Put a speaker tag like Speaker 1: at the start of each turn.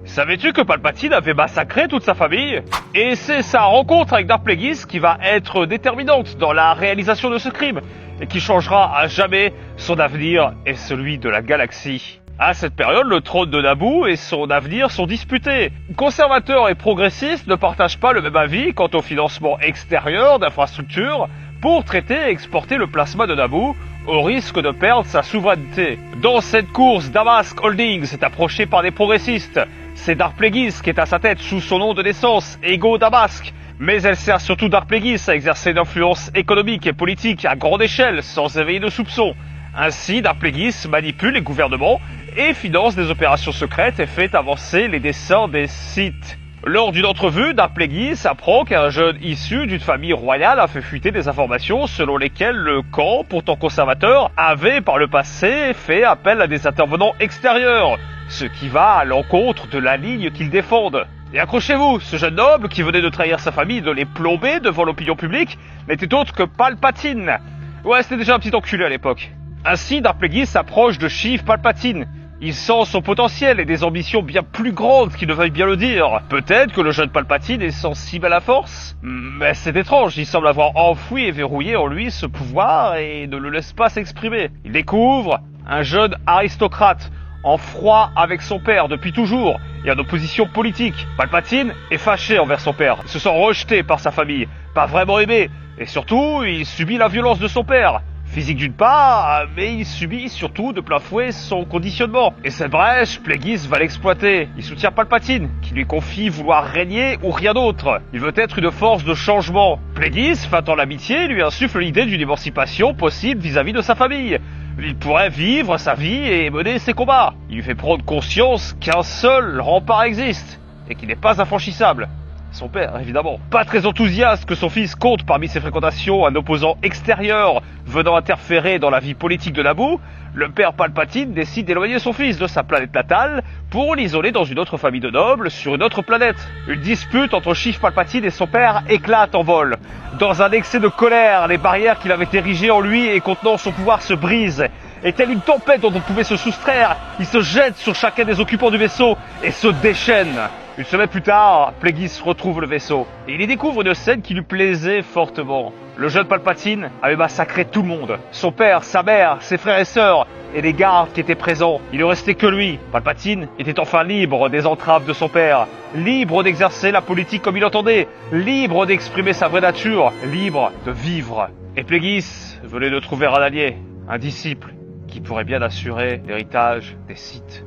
Speaker 1: Savais-tu que Palpatine avait massacré toute sa famille? Et c'est sa rencontre avec Darth Plagueis qui va être déterminante dans la réalisation de ce crime, et qui changera à jamais son avenir et celui de la galaxie. À cette période, le trône de Naboo et son avenir sont disputés. Conservateurs et progressistes ne partagent pas le même avis quant au financement extérieur d'infrastructures pour traiter et exporter le plasma de Naboo, au risque de perdre sa souveraineté. Dans cette course, Damask Holdings est approché par des progressistes. C'est Darth Plagueis qui est à sa tête sous son nom de naissance, Ego Damask. Mais elle sert surtout Darth Plagueis à exercer une influence économique et politique à grande échelle, sans éveiller de soupçons. Ainsi, Darth Plagueis manipule les gouvernements et finance des opérations secrètes et fait avancer les desseins des Sith. Lors d'une entrevue, Darth Plagueis apprend qu'un jeune issu d'une famille royale a fait fuiter des informations selon lesquelles le camp, pourtant conservateur, avait par le passé fait appel à des intervenants extérieurs, ce qui va à l'encontre de la ligne qu'ils défendent. Et accrochez-vous, ce jeune noble qui venait de trahir sa famille et de les plomber devant l'opinion publique n'était autre que Palpatine. Ouais, c'était déjà un petit enculé à l'époque. Ainsi, Darth Plagueis s'approche de Sheev Palpatine. Il sent son potentiel et des ambitions bien plus grandes qu'il ne veuille bien le dire. Peut-être que le jeune Palpatine est sensible à la force, mais c'est étrange, il semble avoir enfoui et verrouillé en lui ce pouvoir et ne le laisse pas s'exprimer. Il découvre un jeune aristocrate, en froid avec son père depuis toujours et en opposition politique. Palpatine est fâché envers son père, il se sent rejeté par sa famille, pas vraiment aimé, et surtout il subit la violence de son père. Physique d'une part, mais il subit surtout de plein fouet son conditionnement. Et cette brèche, Plagueis va l'exploiter. Il soutient Palpatine, qui lui confie vouloir régner ou rien d'autre. Il veut être une force de changement. Plagueis, feintant l'amitié, lui insuffle l'idée d'une émancipation possible vis-à-vis de sa famille. Il pourrait vivre sa vie et mener ses combats. Il lui fait prendre conscience qu'un seul rempart existe, et qu'il n'est pas infranchissable. Son père, évidemment. Pas très enthousiaste que son fils compte parmi ses fréquentations un opposant extérieur venant interférer dans la vie politique de Naboo, le père Palpatine décide d'éloigner son fils de sa planète natale pour l'isoler dans une autre famille de nobles sur une autre planète. Une dispute entre Sheev Palpatine et son père éclate en vol. Dans un excès de colère, les barrières qu'il avait érigées en lui et contenant son pouvoir se brisent. Et telle une tempête dont on pouvait se soustraire, il se jette sur chacun des occupants du vaisseau et se déchaîne. Une semaine plus tard, Plagueis retrouve le vaisseau et il y découvre une scène qui lui plaisait fortement. Le jeune Palpatine avait massacré tout le monde. Son père, sa mère, ses frères et sœurs et les gardes qui étaient présents. Il ne restait que lui. Palpatine était enfin libre des entraves de son père, libre d'exercer la politique comme il entendait, libre d'exprimer sa vraie nature, libre de vivre. Et Plagueis venait de trouver un allié, un disciple, qui pourrait bien assurer l'héritage des Sith.